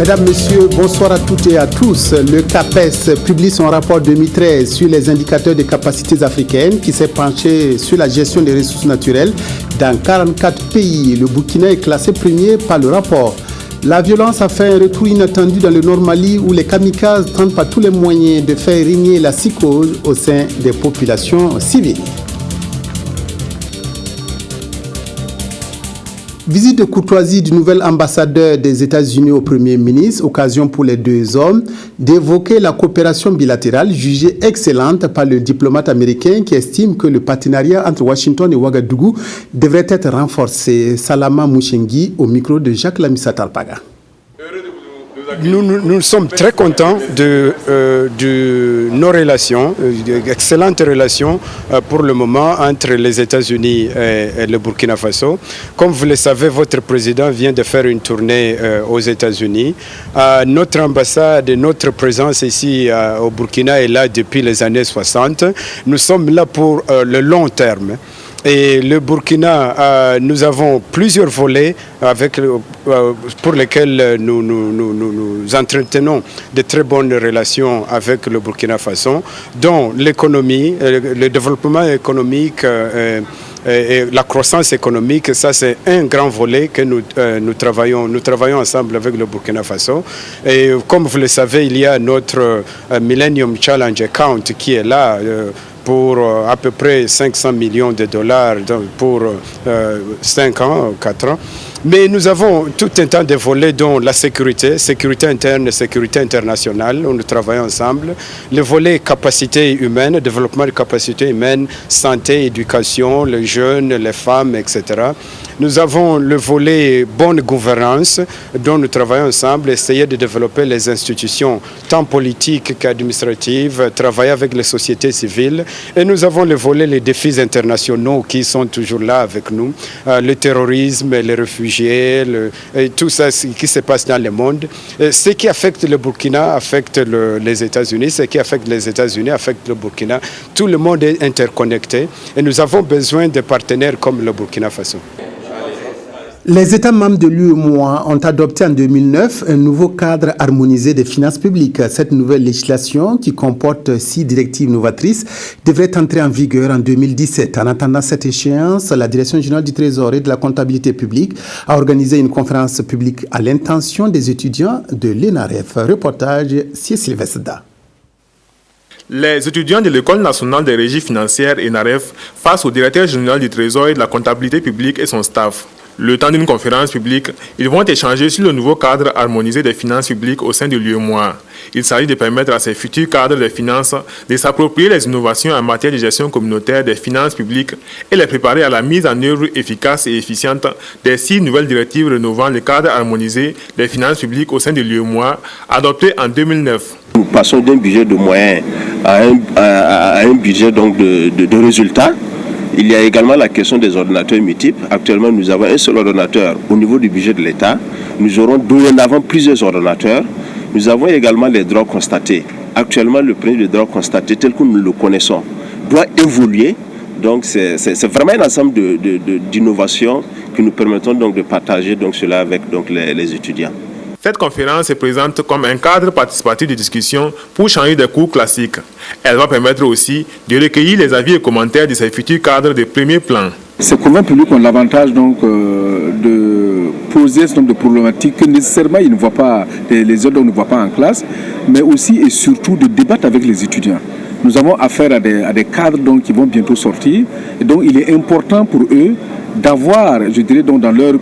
Mesdames, Messieurs, bonsoir à toutes et à tous. Le CAPES publie son rapport 2013 sur les indicateurs des capacités africaines qui s'est penché sur la gestion des ressources naturelles dans 44 pays. Le Burkina est classé premier par le rapport. La violence a fait un retour inattendu dans le Nord Mali où les kamikazes tentent par tous les moyens de faire régner la psychose au sein des populations civiles. Visite de courtoisie du nouvel ambassadeur des États-Unis au Premier ministre, occasion pour les deux hommes d'évoquer la coopération bilatérale jugée excellente par le diplomate américain qui estime que le partenariat entre Washington et Ouagadougou devrait être renforcé. Salama Mouchengi au micro de Jacques Lamissa Tarpaga. Nous sommes très contents de nos relations, d'excellentes relations pour le moment entre les États-Unis et le Burkina Faso. Comme vous le savez, votre président vient de faire une tournée aux États-Unis. Notre ambassade, notre présence ici au Burkina est là depuis les années 60. Nous sommes là pour le long terme. Et le Burkina, nous avons plusieurs volets pour lesquels nous entretenons de très bonnes relations avec le Burkina Faso, dont l'économie, le développement économique et la croissance économique. Ça, c'est un grand volet que nous travaillons ensemble avec le Burkina Faso. Et comme vous le savez, il y a notre Millennium Challenge Account qui est là pour à peu près 500 millions de dollars pour 5 ans, 4 ans. Mais nous avons tout un tas de volets dont la sécurité interne et sécurité internationale, où nous travaillons ensemble. Le volet capacité humaine, développement de capacité humaine, santé, éducation, les jeunes, les femmes, etc. Nous avons le volet bonne gouvernance, dont nous travaillons ensemble, essayer de développer les institutions, tant politiques qu'administratives, travailler avec les sociétés civiles. Et nous avons le volet les défis internationaux qui sont toujours là avec nous, le terrorisme, les réfugiés, et tout ça qui se passe dans le monde. Ce qui affecte le Burkina affecte les États-Unis, ce qui affecte les États-Unis affecte le Burkina. Tout le monde est interconnecté et nous avons besoin de partenaires comme le Burkina Faso. Les États membres de l'UEMOA ont adopté en 2009 un nouveau cadre harmonisé des finances publiques. Cette nouvelle législation, qui comporte 6 directives novatrices, devrait entrer en vigueur en 2017. En attendant cette échéance, la Direction générale du Trésor et de la comptabilité publique a organisé une conférence publique à l'intention des étudiants de l'ENAREF. Reportage Cécile Vesda. Les étudiants de l'École nationale des régies financières ENAREF face au directeur général du Trésor et de la comptabilité publique et son staff. Le temps d'une conférence publique, ils vont échanger sur le nouveau cadre harmonisé des finances publiques au sein de l'UEMOA. Il s'agit de permettre à ces futurs cadres des finances de s'approprier les innovations en matière de gestion communautaire des finances publiques et les préparer à la mise en œuvre efficace et efficiente des 6 nouvelles directives rénovant le cadre harmonisé des finances publiques au sein de l'UEMOA, adoptées en 2009. Nous passons d'un budget de moyens à un budget donc de résultats. Il y a également la question des ordinateurs multiples. Actuellement, nous avons un seul ordinateur au niveau du budget de l'État. Nous aurons dorénavant plusieurs ordinateurs. Nous avons également les droits constatés. Actuellement, le prix de droits constatés tel que nous le connaissons doit évoluer. Donc, c'est vraiment un ensemble d'innovations que nous permettons donc de partager donc cela avec donc les étudiants. Cette conférence se présente comme un cadre participatif de discussion pour changer des cours classiques. Elle va permettre aussi de recueillir les avis et commentaires de ces futurs cadres de premier plan. Ces conventions publiques ont l'avantage donc de poser ce nombre de problématiques que nécessairement ils ne voient pas, les autres ne voient pas en classe, mais aussi et surtout de débattre avec les étudiants. Nous avons affaire à des cadres donc, qui vont bientôt sortir, et donc il est important pour eux d'avoir, je dirais, donc, dans leur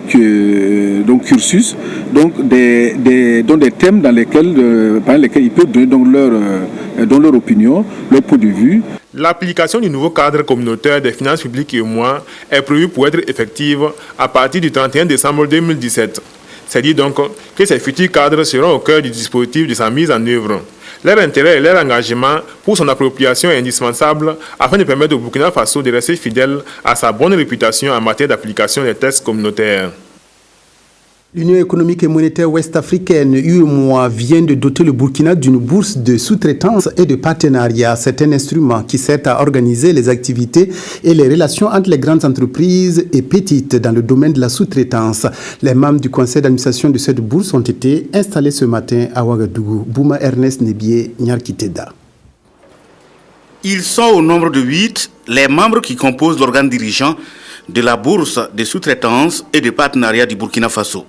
cursus, donc des thèmes dans lesquels, par lesquels ils peuvent donner donc, leur opinion, leur point de vue. L'application du nouveau cadre communautaire des finances publiques UEMOA est prévue pour être effective à partir du 31 décembre 2017. C'est dit donc que ces futurs cadres seront au cœur du dispositif de sa mise en œuvre. Leur intérêt et leur engagement pour son appropriation est indispensable afin de permettre au Burkina Faso de rester fidèle à sa bonne réputation en matière d'application des textes communautaires. L'Union économique et monétaire ouest-africaine, UEMOA, vient de doter le Burkina d'une bourse de sous-traitance et de partenariat. C'est un instrument qui sert à organiser les activités et les relations entre les grandes entreprises et petites dans le domaine de la sous-traitance. Les membres du conseil d'administration de cette bourse ont été installés ce matin à Ouagadougou. Bouma Ernest Nebié, Nyarkiteda. Ils sont au nombre de 8, les membres qui composent l'organe dirigeant de la bourse de sous-traitance et de partenariat du Burkina Faso.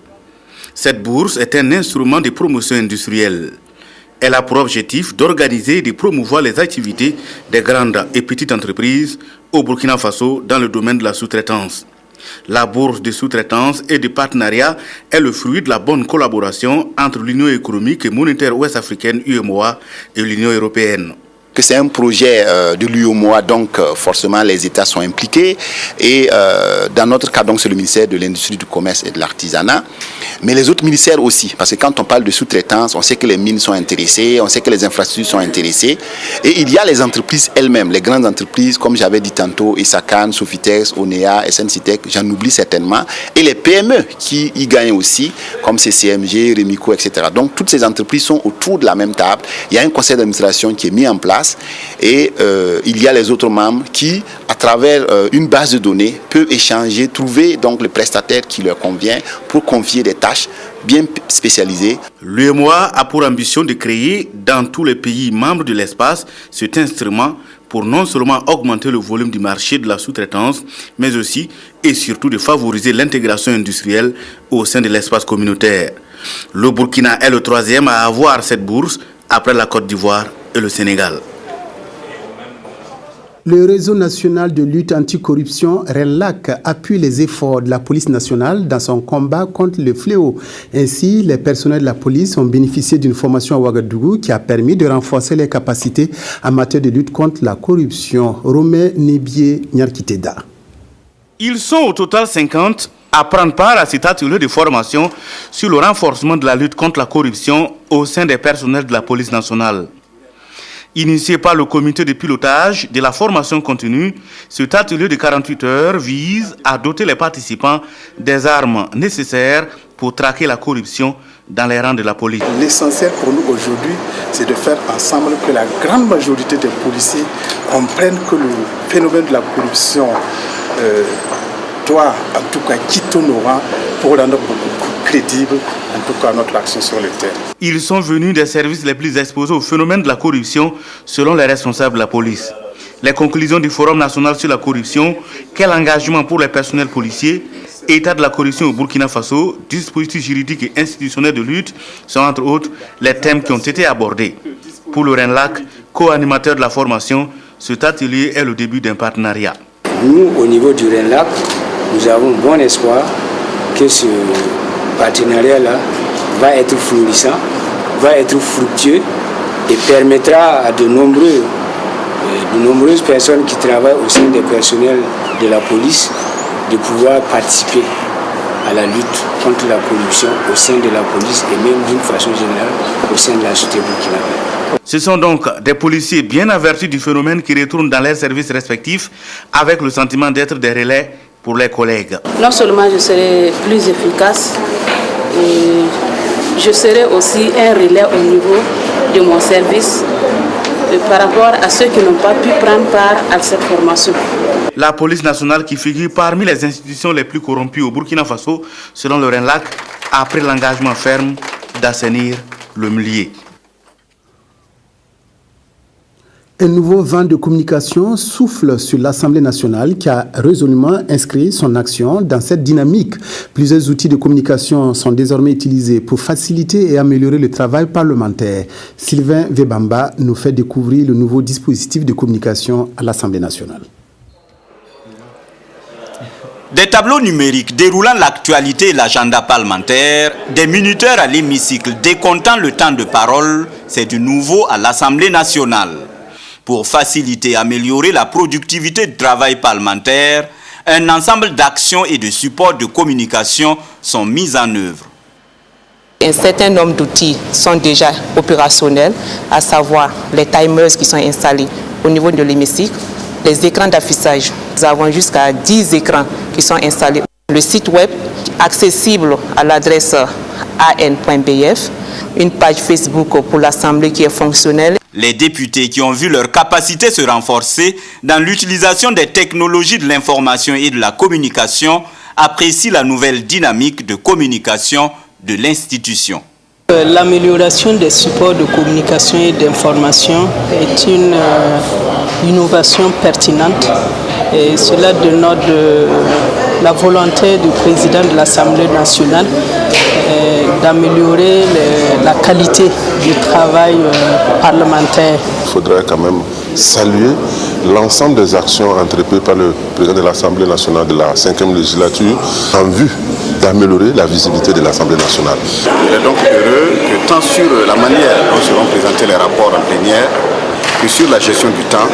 Cette bourse est un instrument de promotion industrielle. Elle a pour objectif d'organiser et de promouvoir les activités des grandes et petites entreprises au Burkina Faso dans le domaine de la sous-traitance. La bourse de sous-traitance et de partenariat est le fruit de la bonne collaboration entre l'Union économique et monétaire ouest-africaine UEMOA et l'Union européenne. Que c'est un projet de l'UEMOA, donc forcément les États sont impliqués et dans notre cas donc c'est le ministère de l'Industrie, du Commerce et de l'Artisanat, mais les autres ministères aussi, parce que quand on parle de sous-traitance, on sait que les mines sont intéressées, on sait que les infrastructures sont intéressées et il y a les entreprises elles-mêmes, les grandes entreprises comme j'avais dit tantôt, Isakan, Sofitex, Onea, SNCTEC, j'en oublie certainement, et les PME qui y gagnent aussi, comme CCMG, Remico, etc. Donc toutes ces entreprises sont autour de la même table, il y a un conseil d'administration qui est mis en place et il y a les autres membres qui, à travers une base de données, peuvent échanger, trouver donc le prestataire qui leur convient pour confier des tâches bien spécialisées. L'UEMOA a pour ambition de créer dans tous les pays membres de l'espace cet instrument pour non seulement augmenter le volume du marché de la sous-traitance, mais aussi et surtout de favoriser l'intégration industrielle au sein de l'espace communautaire. Le Burkina est le 3e à avoir cette bourse après la Côte d'Ivoire et le Sénégal. Le réseau national de lutte anticorruption, RENLAC, appuie les efforts de la police nationale dans son combat contre le fléau. Ainsi, les personnels de la police ont bénéficié d'une formation à Ouagadougou qui a permis de renforcer les capacités en matière de lutte contre la corruption. Romain Nebié, Nyarkiteda. Ils sont au total 50 à prendre part à cet atelier de formation sur le renforcement de la lutte contre la corruption au sein des personnels de la police nationale. Initié par le comité de pilotage de la formation continue, cet atelier de 48 heures vise à doter les participants des armes nécessaires pour traquer la corruption dans les rangs de la police. L'essentiel pour nous aujourd'hui, c'est de faire ensemble que la grande majorité des policiers comprennent que le phénomène de la corruption doit en tout cas quitter nos rangs pour rendre beaucoup plus crédible en tout cas notre action sur le terrain. Ils sont venus des services les plus exposés au phénomène de la corruption selon les responsables de la police. Les conclusions du Forum national sur la corruption, quel engagement pour les personnels policiers, état de la corruption au Burkina Faso, dispositifs juridiques et institutionnels de lutte sont entre autres les thèmes qui ont été abordés. Pour le RENLAC, co-animateur de la formation, cet atelier est le début d'un partenariat. Nous, au niveau du RENLAC, nous avons bon espoir que ce partenariat-là va être florissant, va être fructueux et permettra à de nombreuses personnes qui travaillent au sein des personnels de la police de pouvoir participer à la lutte contre la corruption au sein de la police et même d'une façon générale au sein de la société burkinabé. Ce sont donc des policiers bien avertis du phénomène qui retournent dans leurs services respectifs avec le sentiment d'être des relais pour les collègues. Non seulement je serai plus efficace, je serai aussi un relais au niveau de mon service par rapport à ceux qui n'ont pas pu prendre part à cette formation. La police nationale qui figure parmi les institutions les plus corrompues au Burkina Faso, selon le RENLAC, a pris l'engagement ferme d'assainir le milieu. Un nouveau vent de communication souffle sur l'Assemblée nationale qui a résolument inscrit son action dans cette dynamique. Plusieurs outils de communication sont désormais utilisés pour faciliter et améliorer le travail parlementaire. Sylvain Vebamba nous fait découvrir le nouveau dispositif de communication à l'Assemblée nationale. Des tableaux numériques déroulant l'actualité et l'agenda parlementaire, des minuteurs à l'hémicycle décomptant le temps de parole, c'est du nouveau à l'Assemblée nationale. Pour faciliter et améliorer la productivité du travail parlementaire, un ensemble d'actions et de supports de communication sont mis en œuvre. Un certain nombre d'outils sont déjà opérationnels, à savoir les timers qui sont installés au niveau de l'hémicycle, les écrans d'affichage. Nous avons jusqu'à 10 écrans qui sont installés. Le site web accessible à l'adresse an.bf, une page Facebook pour l'Assemblée qui est fonctionnelle. Les députés qui ont vu leur capacité se renforcer dans l'utilisation des technologies de l'information et de la communication apprécient la nouvelle dynamique de communication de l'institution. L'amélioration des supports de communication et d'information est une innovation pertinente et cela dénote la volonté du président de l'Assemblée nationale d'améliorer la qualité du travail parlementaire. Il faudrait quand même saluer l'ensemble des actions entreprises par le président de l'Assemblée nationale de la 5e législature en vue d'améliorer la visibilité de l'Assemblée nationale. Il est donc heureux que tant sur la manière dont seront présentés les rapports en plénière que sur la gestion du temps,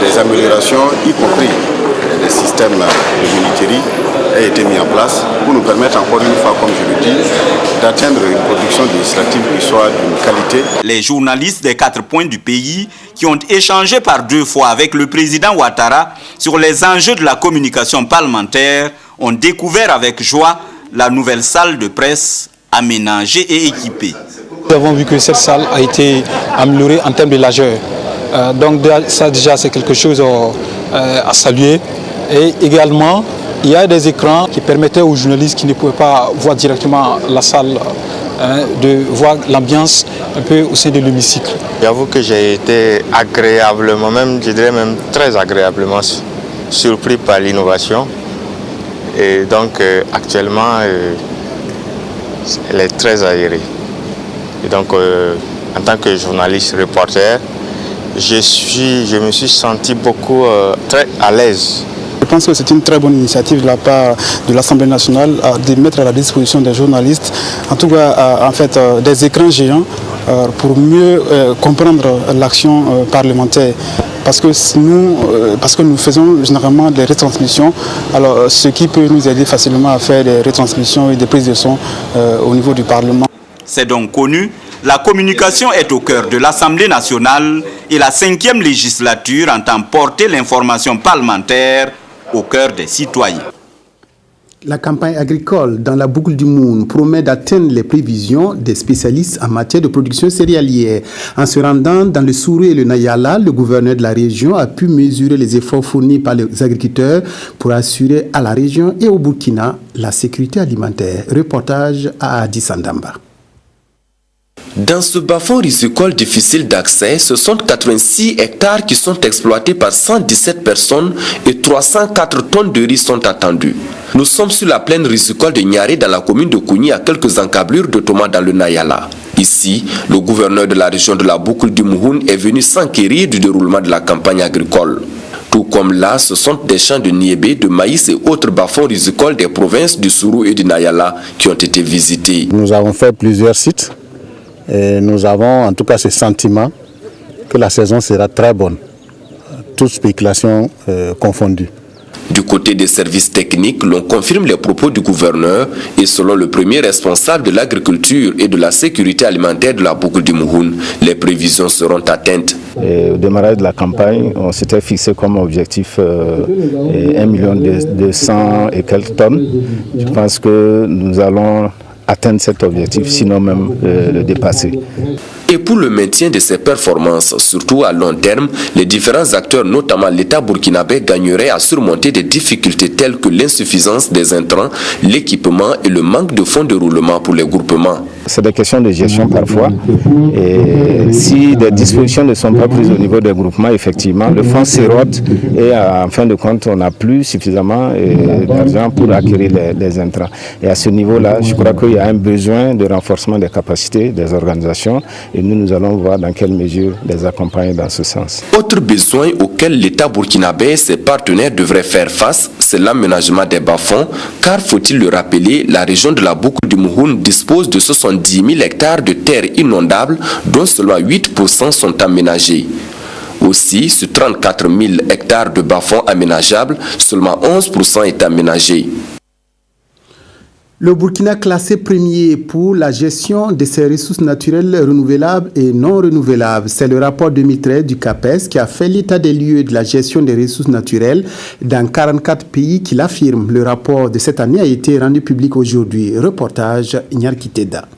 des améliorations, y compris des systèmes de minuterie, aient été mis en place pour nous permettre encore une fois, comme je le dis, d'atteindre une production législative qui soit d'une qualité. Les journalistes des 4 points du pays qui ont échangé par 2 fois avec le président Ouattara sur les enjeux de la communication parlementaire ont découvert avec joie la nouvelle salle de presse aménagée et équipée. Nous avons vu que cette salle a été améliorée en termes de largeur. Donc ça déjà c'est quelque chose à saluer. Et également, il y a des écrans qui permettaient aux journalistes qui ne pouvaient pas voir directement la salle de voir l'ambiance un peu au sein de l'hémicycle. J'avoue que j'ai été agréablement, même je dirais même très agréablement surpris par l'innovation. Et donc actuellement, elle est très aérée. Et donc en tant que journaliste reporter, je me suis senti beaucoup très à l'aise. Je pense que c'est une très bonne initiative de la part de l'Assemblée nationale de mettre à la disposition des journalistes, en tout cas des écrans géants pour mieux comprendre l'action parlementaire. Parce que nous faisons généralement des retransmissions, alors ce qui peut nous aider facilement à faire des retransmissions et des prises de son au niveau du Parlement. C'est donc connu, la communication est au cœur de l'Assemblée nationale et la 5e législature entend porter l'information parlementaire au cœur des citoyens. La campagne agricole dans la boucle du Moun promet d'atteindre les prévisions des spécialistes en matière de production céréalière. En se rendant dans le Sourou et le Nayala, le gouverneur de la région a pu mesurer les efforts fournis par les agriculteurs pour assurer à la région et au Burkina la sécurité alimentaire. Reportage à Addis Andamba. Dans ce bas-fond risicole difficile d'accès, ce sont 86 hectares qui sont exploités par 117 personnes et 304 tonnes de riz sont attendues. Nous sommes sur la plaine risicole de Niaré dans la commune de Kouni à quelques encablures de Thomas dans le Nayala. Ici, le gouverneur de la région de la boucle du Mouhoun est venu s'enquérir du déroulement de la campagne agricole. Tout comme là, ce sont des champs de niébé, de maïs et autres bas-fonds rizicoles des provinces du Sourou et du Nayala qui ont été visités. Nous avons fait plusieurs sites. Et nous avons en tout cas ce sentiment que la saison sera très bonne, toute spéculation confondue. Du côté des services techniques, l'on confirme les propos du gouverneur et selon le premier responsable de l'agriculture et de la sécurité alimentaire de la boucle du Mouhoun, les prévisions seront atteintes. Au démarrage de la campagne, on s'était fixé comme objectif 1 200 et quelques tonnes. Je pense que nous allons atteindre cet objectif, sinon même le dépasser. Et pour le maintien de ces performances, surtout à long terme, les différents acteurs, notamment l'État burkinabé, gagneraient à surmonter des difficultés telles que l'insuffisance des intrants, l'équipement et le manque de fonds de roulement pour les groupements. C'est des questions de gestion parfois. Et si des dispositions ne sont pas prises au niveau des groupements, effectivement, le fonds s'érode et en fin de compte, on n'a plus suffisamment d'argent pour acquérir les intrants. Et à ce niveau-là, je crois qu'il y a un besoin de renforcement des capacités des organisations et nous allons voir dans quelle mesure les accompagner dans ce sens. Autre besoin auquel l'État burkinabé et ses partenaires devraient faire face, c'est l'aménagement des bas-fonds, car faut-il le rappeler, la région de la boucle du Mouhoun dispose de 70 000 hectares de terres inondables, dont seulement 8% sont aménagés. Aussi, sur 34 000 hectares de bas-fonds aménageables, seulement 11% est aménagé. Le Burkina classé premier pour la gestion de ses ressources naturelles renouvelables et non renouvelables. C'est le rapport 2013 du CAPES qui a fait l'état des lieux de la gestion des ressources naturelles dans 44 pays qui l'affirment. Le rapport de cette année a été rendu public aujourd'hui. Reportage Nyarkiteda.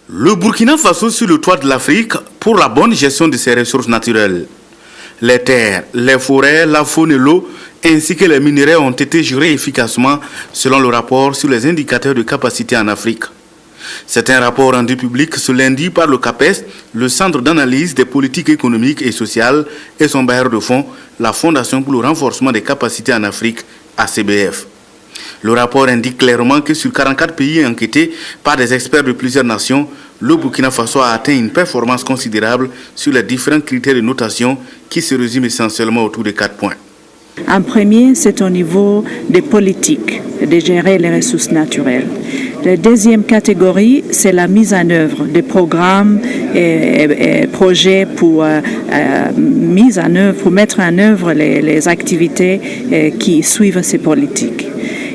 Le Burkina Faso sur le toit de l'Afrique pour la bonne gestion de ses ressources naturelles. Les terres, les forêts, la faune et l'eau, ainsi que les minerais ont été gérés efficacement selon le rapport sur les indicateurs de capacité en Afrique. C'est un rapport rendu public ce lundi par le CAPES, le Centre d'analyse des politiques économiques et sociales, et son bailleur de fonds, la Fondation pour le renforcement des capacités en Afrique, ACBF. Le rapport indique clairement que sur 44 pays enquêtés par des experts de plusieurs nations, le Burkina Faso a atteint une performance considérable sur les différents critères de notation qui se résument essentiellement autour de 4 points. En premier, c'est au niveau des politiques de gérer les ressources naturelles. La deuxième catégorie, c'est la mise en œuvre des programmes et projets pour mettre en œuvre les activités qui suivent ces politiques.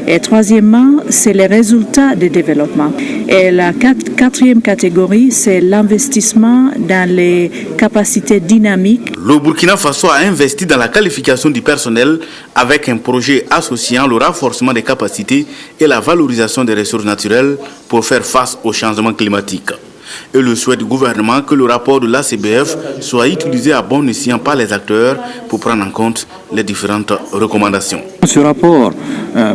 Et troisièmement, c'est les résultats du développement. Et la quatrième catégorie, c'est l'investissement dans les capacités dynamiques. Le Burkina Faso a investi dans la qualification du personnel avec un projet associant le renforcement des capacités et la valorisation des ressources naturelles pour faire face au changement climatique. Et le souhait du gouvernement que le rapport de l'ACBF soit utilisé à bon escient par les acteurs pour prendre en compte les différentes recommandations. Ce rapport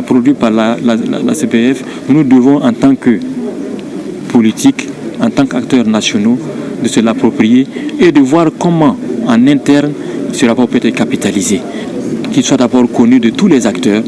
produit par l'ACBF, nous devons en tant que politique, en tant qu'acteurs nationaux, de se l'approprier et de voir comment en interne ce rapport peut être capitalisé. Qu'il soit d'abord connu de tous les acteurs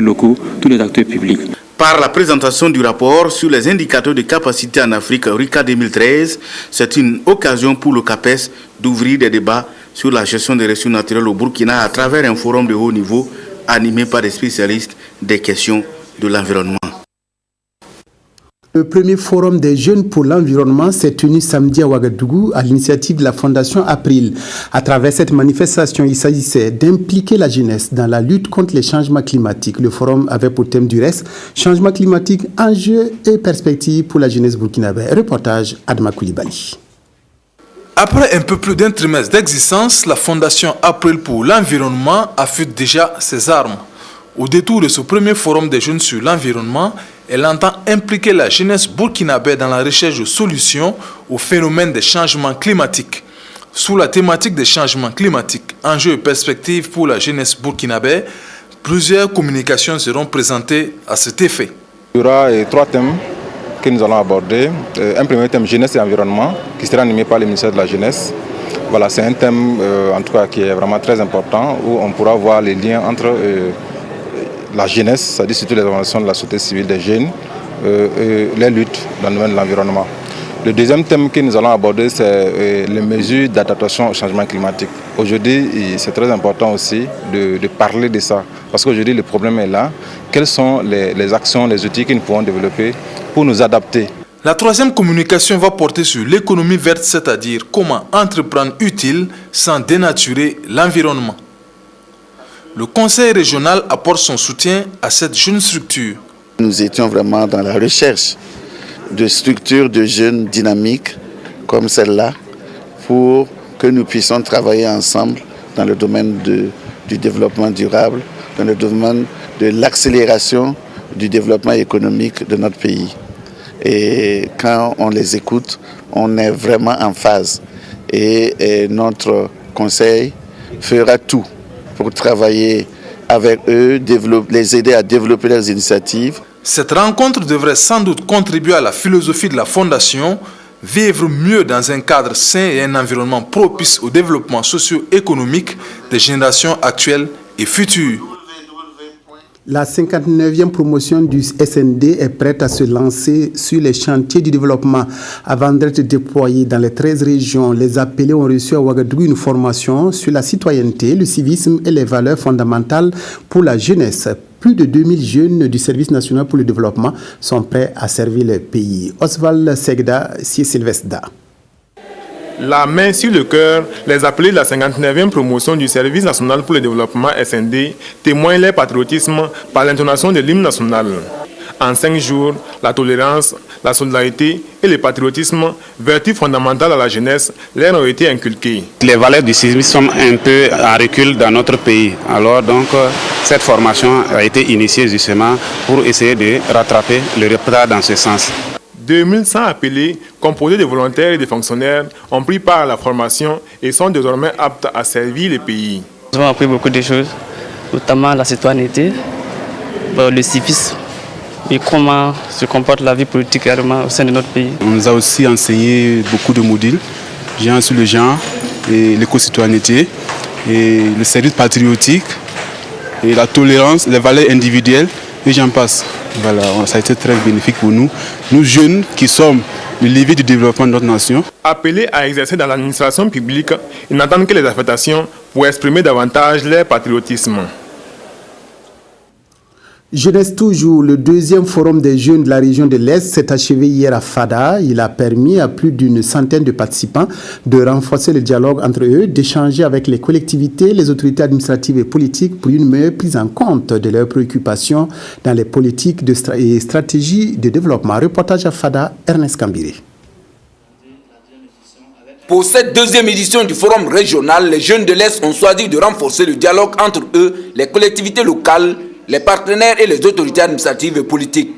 locaux, tous les acteurs publics. Par la présentation du rapport sur les indicateurs de capacité en Afrique RICA 2013, c'est une occasion pour le CAPES d'ouvrir des débats sur la gestion des ressources naturelles au Burkina à travers un forum de haut niveau animé par des spécialistes des questions de l'environnement. Le premier forum des jeunes pour l'environnement s'est tenu samedi à Ouagadougou à l'initiative de la Fondation April. À travers cette manifestation, il s'agissait d'impliquer la jeunesse dans la lutte contre les changements climatiques. Le forum avait pour thème du reste changement climatique, enjeux et perspectives pour la jeunesse burkinabé. Reportage Adma Koulibaly. Après un peu plus d'un trimestre d'existence, la Fondation April pour l'environnement affûte déjà ses armes. Au détour de ce premier forum des jeunes sur l'environnement, elle entend impliquer la jeunesse burkinabé dans la recherche de solutions au phénomène des changements climatiques. Sous la thématique des changements climatiques, enjeux et perspectives pour la jeunesse burkinabé, plusieurs communications seront présentées à cet effet. Il y aura 3 thèmes que nous allons aborder. Un premier thème, jeunesse et environnement, qui sera animé par le ministère de la Jeunesse. Voilà, c'est un thème en tout cas qui est vraiment très important, où on pourra voir les liens entre la jeunesse, c'est-à-dire surtout les organisations de la société civile des jeunes, et les luttes dans le domaine de l'environnement. Le deuxième thème que nous allons aborder, c'est les mesures d'adaptation au changement climatique. Aujourd'hui, c'est très important aussi de parler de ça, parce qu'aujourd'hui, le problème est là. Quelles sont les actions, les outils que nous pouvons développer pour nous adapter? La troisième communication va porter sur l'économie verte, c'est-à-dire comment entreprendre utile sans dénaturer l'environnement. Le conseil régional apporte son soutien à cette jeune structure. Nous étions vraiment dans la recherche de structures de jeunes dynamiques comme celle-là pour que nous puissions travailler ensemble dans le domaine du développement durable, dans le domaine de l'accélération du développement économique de notre pays. Et quand on les écoute, on est vraiment en phase. Et notre conseil fera tout pour travailler avec eux, les aider à développer leurs initiatives. Cette rencontre devrait sans doute contribuer à la philosophie de la Fondation, vivre mieux dans un cadre sain et un environnement propice au développement socio-économique des générations actuelles et futures. La 59e promotion du SND est prête à se lancer sur les chantiers du développement. Avant d'être déployée dans les 13 régions, les appelés ont reçu à Ouagadougou une formation sur la citoyenneté, le civisme et les valeurs fondamentales pour la jeunesse. Plus de 2000 jeunes du Service national pour le développement sont prêts à servir le pays. Oswald Segda, Sylvestre. La main sur le cœur, les appelés de la 59e promotion du Service national pour le développement SND témoignent leur patriotisme par l'intonation de l'hymne national. En 5 jours, la tolérance, la solidarité et le patriotisme, vertus fondamentales à la jeunesse, leur ont été inculquées. Les valeurs du civisme sont un peu en recul dans notre pays. Alors donc, cette formation a été initiée justement pour essayer de rattraper le retard dans ce sens. 2100 appelés, composés de volontaires et de fonctionnaires, ont pris part à la formation et sont désormais aptes à servir le pays. Nous avons appris beaucoup de choses, notamment la citoyenneté, le civisme et comment se comporte la vie politique réellement au sein de notre pays. On nous a aussi enseigné beaucoup de modules, genre sur le genre, et l'éco-citoyenneté, et le service patriotique, et la tolérance, les valeurs individuelles, et j'en passe. Voilà, ça a été très bénéfique pour nous, nous jeunes qui sommes le levier du développement de notre nation. Appelés à exercer dans l'administration publique, ils n'attendent que les affectations pour exprimer davantage leur patriotisme. Jeunesse toujours, le deuxième forum des jeunes de la région de l'Est s'est achevé hier à Fada. Il a permis à plus d'une centaine de participants de renforcer le dialogue entre eux, d'échanger avec les collectivités, les autorités administratives et politiques pour une meilleure prise en compte de leurs préoccupations dans les politiques et stratégies de développement. Reportage à Fada, Ernest Kambiré. Pour cette deuxième édition du forum régional, les jeunes de l'Est ont choisi de renforcer le dialogue entre eux, les collectivités locales, les partenaires et les autorités administratives et politiques.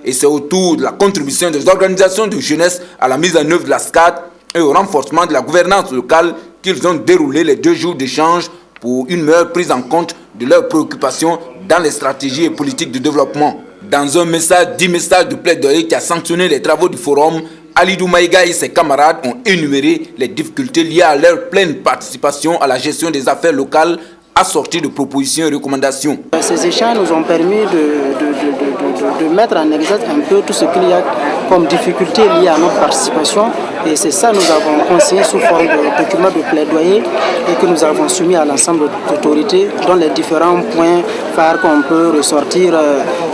Et c'est autour de la contribution des organisations de jeunesse à la mise en œuvre de la SCAD et au renforcement de la gouvernance locale qu'ils ont déroulé les 2 jours d'échange pour une meilleure prise en compte de leurs préoccupations dans les stratégies et politiques de développement. Dans un message, 10 messages de plaidoyer qui a sanctionné les travaux du forum, Alidou Maïga et ses camarades ont énuméré les difficultés liées à leur pleine participation à la gestion des affaires locales assorties de propositions et recommandations. Ces échanges nous ont permis de mettre en exergue un peu tout ce qu'il y a comme difficultés liées à notre participation. Et c'est ça que nous avons conseillé sous forme de document de plaidoyer et que nous avons soumis à l'ensemble d'autorités, dont les différents points phares qu'on peut ressortir,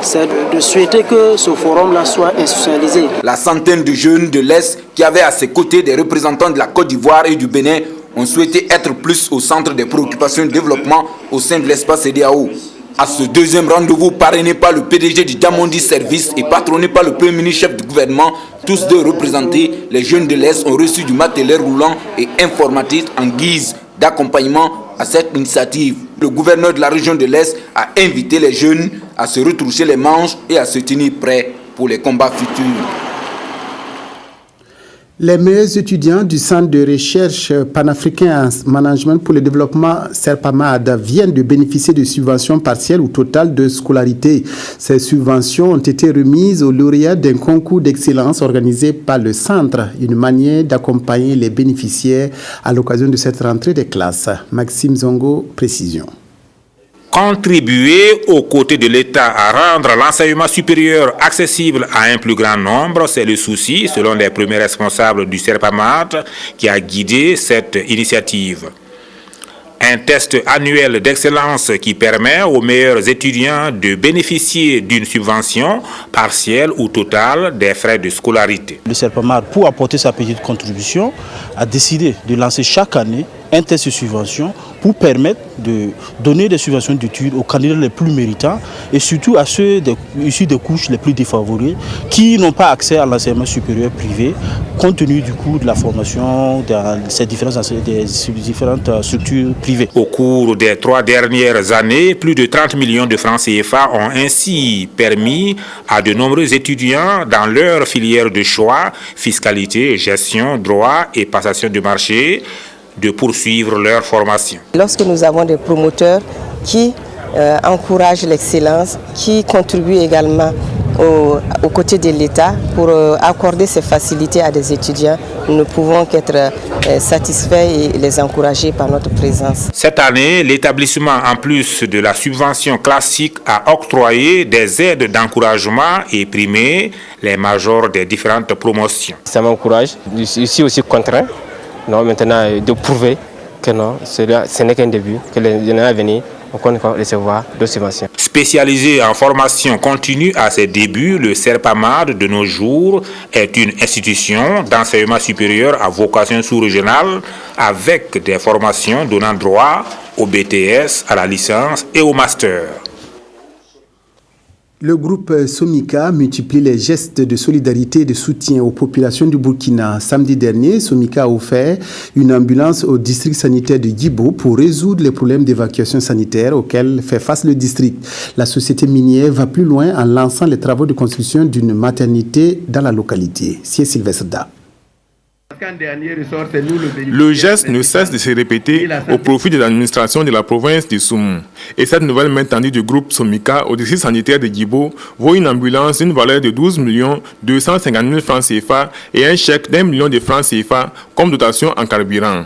c'est de souhaiter que ce forum-là soit institutionnalisé. La centaine de jeunes de l'Est qui avaient à ses côtés des représentants de la Côte d'Ivoire et du Bénin ont souhaité être plus au centre des préoccupations de développement au sein de l'espace CEDEAO. À ce deuxième rendez-vous parrainé par le PDG du Diamondi Service et patronné par le Premier ministre chef du gouvernement, tous deux représentés, les jeunes de l'Est ont reçu du matériel roulant et informatique en guise d'accompagnement à cette initiative. Le gouverneur de la région de l'Est a invité les jeunes à se retrousser les manches et à se tenir prêts pour les combats futurs. Les meilleurs étudiants du Centre de recherche panafricain en management pour le développement SERPAMAD viennent de bénéficier de subventions partielles ou totales de scolarité. Ces subventions ont été remises aux lauréats d'un concours d'excellence organisé par le Centre, une manière d'accompagner les bénéficiaires à l'occasion de cette rentrée des classes. Maxime Zongo, précision. Contribuer aux côtés de l'État à rendre l'enseignement supérieur accessible à un plus grand nombre, c'est le souci, selon les premiers responsables du SERPAMAD, qui a guidé cette initiative. Un test annuel d'excellence qui permet aux meilleurs étudiants de bénéficier d'une subvention partielle ou totale des frais de scolarité. Le SERPAMAD, pour apporter sa petite contribution, a décidé de lancer chaque année un test de subvention pour permettre de donner des subventions d'études aux candidats les plus méritants et surtout à ceux issus des couches les plus défavorisées qui n'ont pas accès à l'enseignement supérieur privé compte tenu du coût de la formation dans ces différentes structures privées. Au cours des 3 dernières années, plus de 30 millions de francs CFA ont ainsi permis à de nombreux étudiants dans leur filière de choix, fiscalité, gestion, droit et passation de marché, de poursuivre leur formation. Lorsque nous avons des promoteurs qui encouragent l'excellence, qui contribuent également aux côtés de l'État pour accorder ces facilités à des étudiants, nous ne pouvons qu'être satisfaits et les encourager par notre présence. Cette année, l'établissement, en plus de la subvention classique, a octroyé des aides d'encouragement et primé les majors des différentes promotions. Ça m'encourage. Je suis aussi contraint. Non, maintenant, de prouver que non, ce n'est qu'un début, que les années à venir, on compte recevoir d'autres subventions. Spécialisé en formation continue à ses débuts, le CERPAMAD de nos jours est une institution d'enseignement supérieur à vocation sous-régionale avec des formations donnant droit au BTS, à la licence et au master. Le groupe Somika multiplie les gestes de solidarité et de soutien aux populations du Burkina. Samedi dernier, Somika a offert une ambulance au district sanitaire de Djibo pour résoudre les problèmes d'évacuation sanitaire auxquels fait face le district. La société minière va plus loin en lançant les travaux de construction d'une maternité dans la localité. C'est Sylvestre Da. Le geste ne cesse de se répéter au profit de l'administration de la province de Soum. Et cette nouvelle main tendue du groupe Somika au district sanitaire de Djibo vaut une ambulance d'une valeur de 12 250 000 francs CFA et un chèque d'1 million de francs CFA comme dotation en carburant.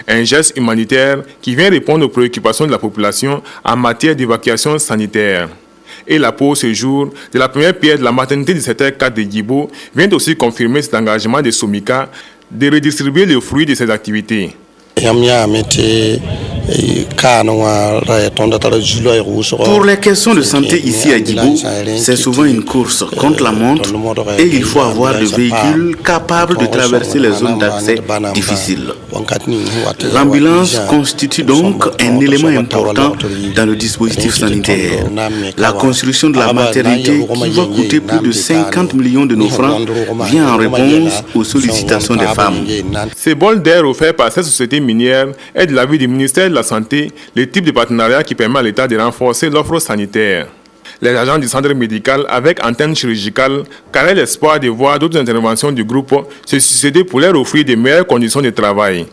Un geste humanitaire qui vient répondre aux préoccupations de la population en matière d'évacuation sanitaire. Et la pose ce jour de la première pierre de la maternité du secteur 4 de Djibo vient aussi confirmer cet engagement de Somika de redistribuer le fruit de ses activités. Pour les questions de santé ici à Djibo, c'est souvent une course contre la montre et il faut avoir des véhicules capables de traverser les zones d'accès difficiles. L'ambulance constitue donc un élément important dans le dispositif sanitaire. La construction de la maternité, qui va coûter plus de 50 millions de nos francs, vient en réponse aux sollicitations des femmes. Ces bols d'air offerts par cette société minière est de l'avis du ministère de la Santé le type de partenariat qui permet à l'État de renforcer l'offre sanitaire. Les agents du centre médical avec antenne chirurgicale carrent l'espoir de voir d'autres interventions du groupe se succéder pour leur offrir de meilleures conditions de travail.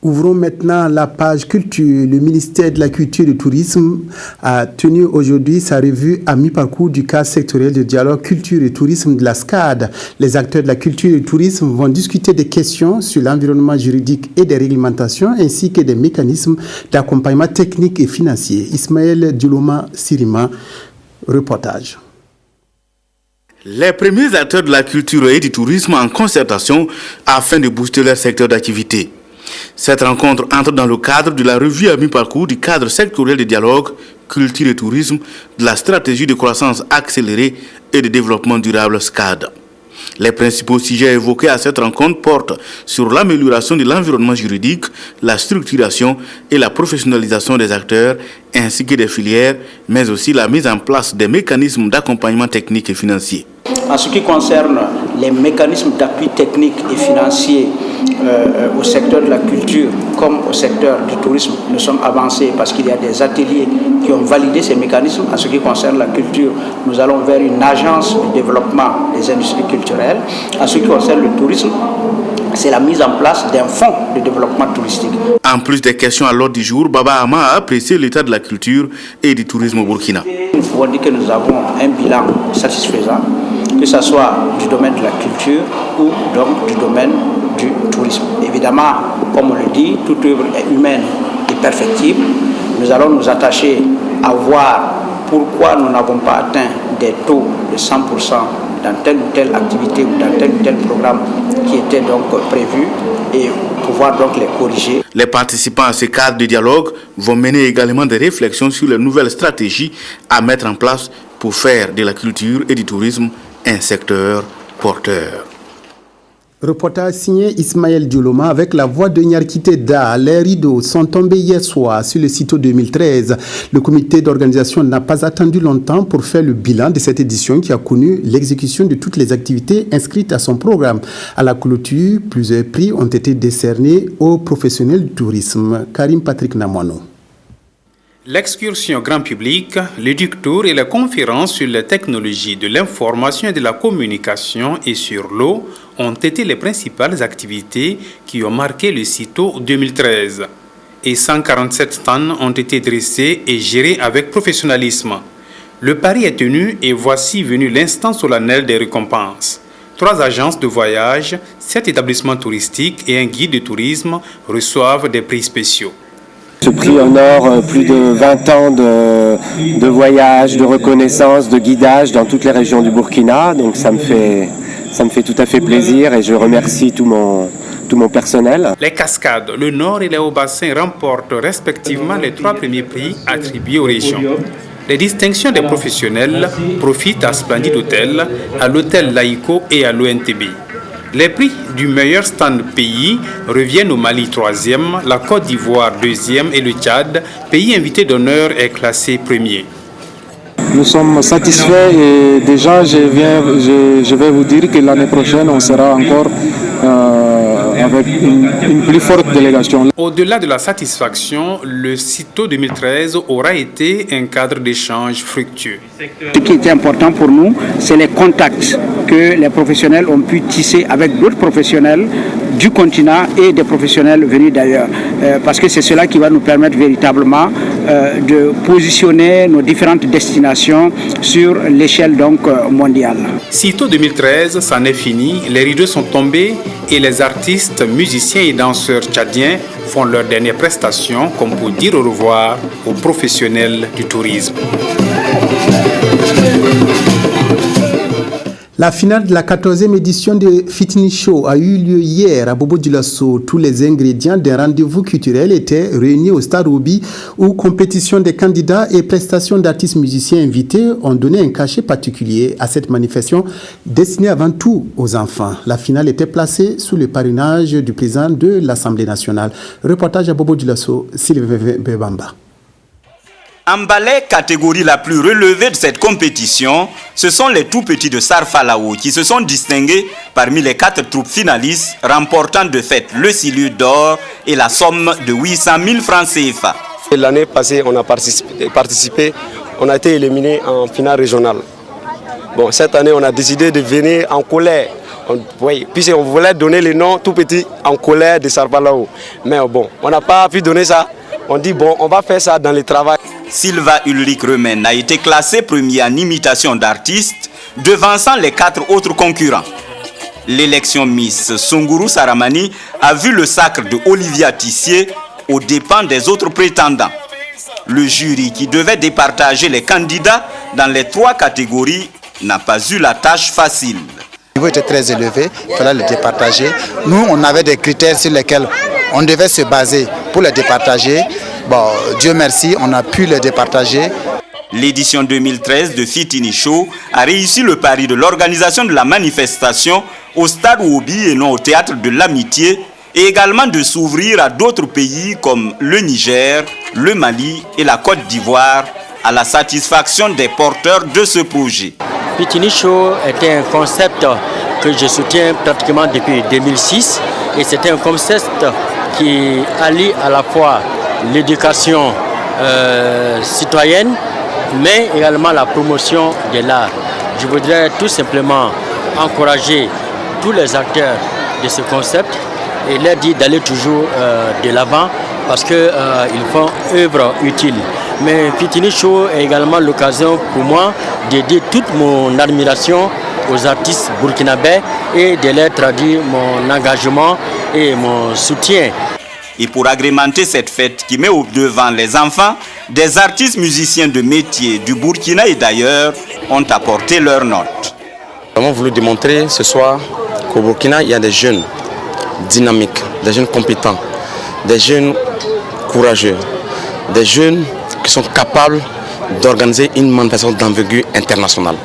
Ouvrons maintenant la page culture. Le ministère de la Culture et du Tourisme a tenu aujourd'hui sa revue à mi-parcours du cadre sectoriel de dialogue culture et tourisme de la SCAD. Les acteurs de la culture et du tourisme vont discuter des questions sur l'environnement juridique et des réglementations ainsi que des mécanismes d'accompagnement technique et financier. Ismaël Dioloma Sirima, reportage. Les premiers acteurs de la culture et du tourisme en concertation afin de booster leur secteur d'activité. Cette rencontre entre dans le cadre de la revue à mi-parcours du cadre sectoriel de dialogue, culture et tourisme de la stratégie de croissance accélérée et de développement durable SCAD. Les principaux sujets évoqués à cette rencontre portent sur l'amélioration de l'environnement juridique, la structuration et la professionnalisation des acteurs, ainsi que des filières, mais aussi la mise en place des mécanismes d'accompagnement technique et financier. En ce qui concerne les mécanismes d'appui technique et financier au secteur de la culture comme au secteur du tourisme, nous sommes avancés parce qu'il y a des ateliers qui ont validé ces mécanismes. En ce qui concerne la culture, nous allons vers une agence de développement des industries culturelles. En ce qui concerne le tourisme, c'est la mise en place d'un fonds de développement touristique. En plus des questions à l'ordre du jour, Baba Ama a apprécié l'état de la culture et du tourisme au Burkina. Nous pouvons dire que nous avons un bilan satisfaisant, que ce soit du domaine de la culture ou donc du domaine du tourisme. Évidemment, comme on le dit, toute œuvre humaine est perfectible. Nous allons nous attacher à voir pourquoi nous n'avons pas atteint des taux de 100% dans telle ou telle activité ou dans tel ou tel programme qui était donc prévu et pouvoir donc les corriger. Les participants à ce cadre de dialogue vont mener également des réflexions sur les nouvelles stratégies à mettre en place pour faire de la culture et du tourisme un secteur porteur. Reportage signé Ismaël Dioloma avec la voix de Nyarkité Da. Les rideaux sont tombés hier soir sur le CITO 2013. Le comité d'organisation n'a pas attendu longtemps pour faire le bilan de cette édition qui a connu l'exécution de toutes les activités inscrites à son programme. À la clôture, plusieurs prix ont été décernés aux professionnels du tourisme. Karim Patrick Namono. L'excursion grand public, l'éductour et la conférence sur les technologies de l'information et de la communication et sur l'eau ont été les principales activités qui ont marqué le CITO 2013. Et 147 stands ont été dressés et gérés avec professionnalisme. Le pari est tenu et voici venu l'instant solennel des récompenses. 3 agences de voyage, 7 établissements touristiques et un guide de tourisme reçoivent des prix spéciaux. Ce prix honore plus de 20 ans de voyage, de reconnaissance, de guidage dans toutes les régions du Burkina. Donc ça me fait tout à fait plaisir et je remercie tout tout mon personnel. Les cascades, le Nord et les Hauts-Bassins remportent respectivement les 3 premiers prix attribués aux régions. Les distinctions des professionnels profitent à Splendid Hotel, à l'hôtel Laïco et à l'ONTB. Les prix du meilleur stand pays reviennent au Mali 3e, la Côte d'Ivoire 2e et le Tchad, pays invité d'honneur, est classé 1er. Nous sommes satisfaits et déjà je vais vous dire que l'année prochaine on sera encore avec une plus forte délégation. Au-delà de la satisfaction, le CITO 2013 aura été un cadre d'échange fructueux. Ce qui était important pour nous, c'est les contacts que les professionnels ont pu tisser avec d'autres professionnels du continent et des professionnels venus d'ailleurs. Parce que c'est cela qui va nous permettre véritablement de positionner nos différentes destinations sur l'échelle mondiale. CITO 2013, c'en est fini, les rideaux sont tombés et les artistes, musiciens et danseurs tchadiens font leurs dernières prestations comme pour dire au revoir aux professionnels du tourisme. La finale de la 14e édition de Fitini Show a eu lieu hier à Bobo Dioulasso. Tous les ingrédients d'un rendez-vous culturel étaient réunis au Stade Obi où compétition des candidats et prestations d'artistes musiciens invités ont donné un cachet particulier à cette manifestation destinée avant tout aux enfants. La finale était placée sous le parrainage du président de l'Assemblée nationale. Reportage à Bobo Dioulasso, Sylvain Bebamba. En ballet, catégorie la plus relevée de cette compétition, ce sont les tout petits de Sarfalao qui se sont distingués parmi les 4 troupes finalistes, remportant de fait le Silure d'or et la somme de 800 000 francs CFA. L'année passée, on a participé, on a été éliminé en finale régionale. Bon, cette année, on a décidé de venir en colère. Puisqu'on voulait donner le nom tout petit en colère de Sarfalao. Mais bon, on n'a pas pu donner ça. On dit bon, on va faire ça dans le travail. Sylvain Ulrich Remen a été classé premier en imitation d'artistes, devançant les 4 autres concurrents. L'élection Miss Sunguru Saramani a vu le sacre de Olivia Tissier aux dépens des autres prétendants. Le jury qui devait départager les candidats dans les 3 catégories n'a pas eu la tâche facile. Le niveau était très élevé, il fallait le départager. Nous, on avait des critères sur lesquels on devait se baser pour les départager. Bon, Dieu merci, on a pu les départager. L'édition 2013 de Fitini Show a réussi le pari de l'organisation de la manifestation au Stade Obi et non au Théâtre de l'Amitié, et également de s'ouvrir à d'autres pays comme le Niger, le Mali et la Côte d'Ivoire, à la satisfaction des porteurs de ce projet. Fitini Show était un concept que je soutiens pratiquement depuis 2006 et c'était un concept qui allie à la fois l'éducation citoyenne mais également la promotion de l'art. Je voudrais tout simplement encourager tous les acteurs de ce concept et leur dire d'aller toujours de l'avant parce qu'ils font œuvre utile. Mais Fitini Show est également l'occasion pour moi de dire toute mon admiration aux artistes burkinabés et de leur traduire mon engagement et mon soutien. Et pour agrémenter cette fête qui met au devant les enfants, des artistes musiciens de métier du Burkina et d'ailleurs ont apporté leurs notes. Nous avons voulu démontrer ce soir qu'au Burkina, il y a des jeunes dynamiques, des jeunes compétents, des jeunes courageux, des jeunes qui sont capables d'organiser une manifestation d'envergure internationale.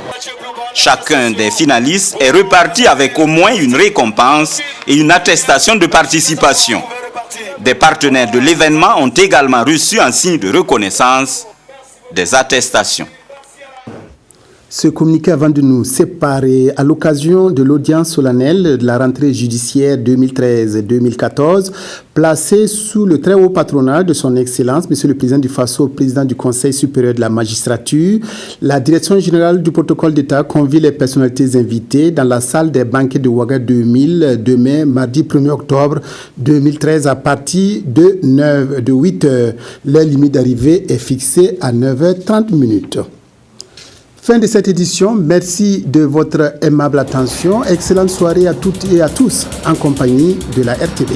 Chacun des finalistes est reparti avec au moins une récompense et une attestation de participation. Des partenaires de l'événement ont également reçu en signe de reconnaissance des attestations. Ce communiqué avant de nous séparer à l'occasion de l'audience solennelle de la rentrée judiciaire 2013-2014, placée sous le très haut patronage de son Excellence, Monsieur le Président du Faso, président du Conseil supérieur de la magistrature, la Direction générale du protocole d'État convie les personnalités invitées dans la salle des banquets de Ouaga 2000 demain, mardi 1er octobre 2013 à partir de 8 heures. L'heure limite d'arrivée est fixée à 9h30. Fin de cette édition, merci de votre aimable attention. Excellente soirée à toutes et à tous en compagnie de la RTB.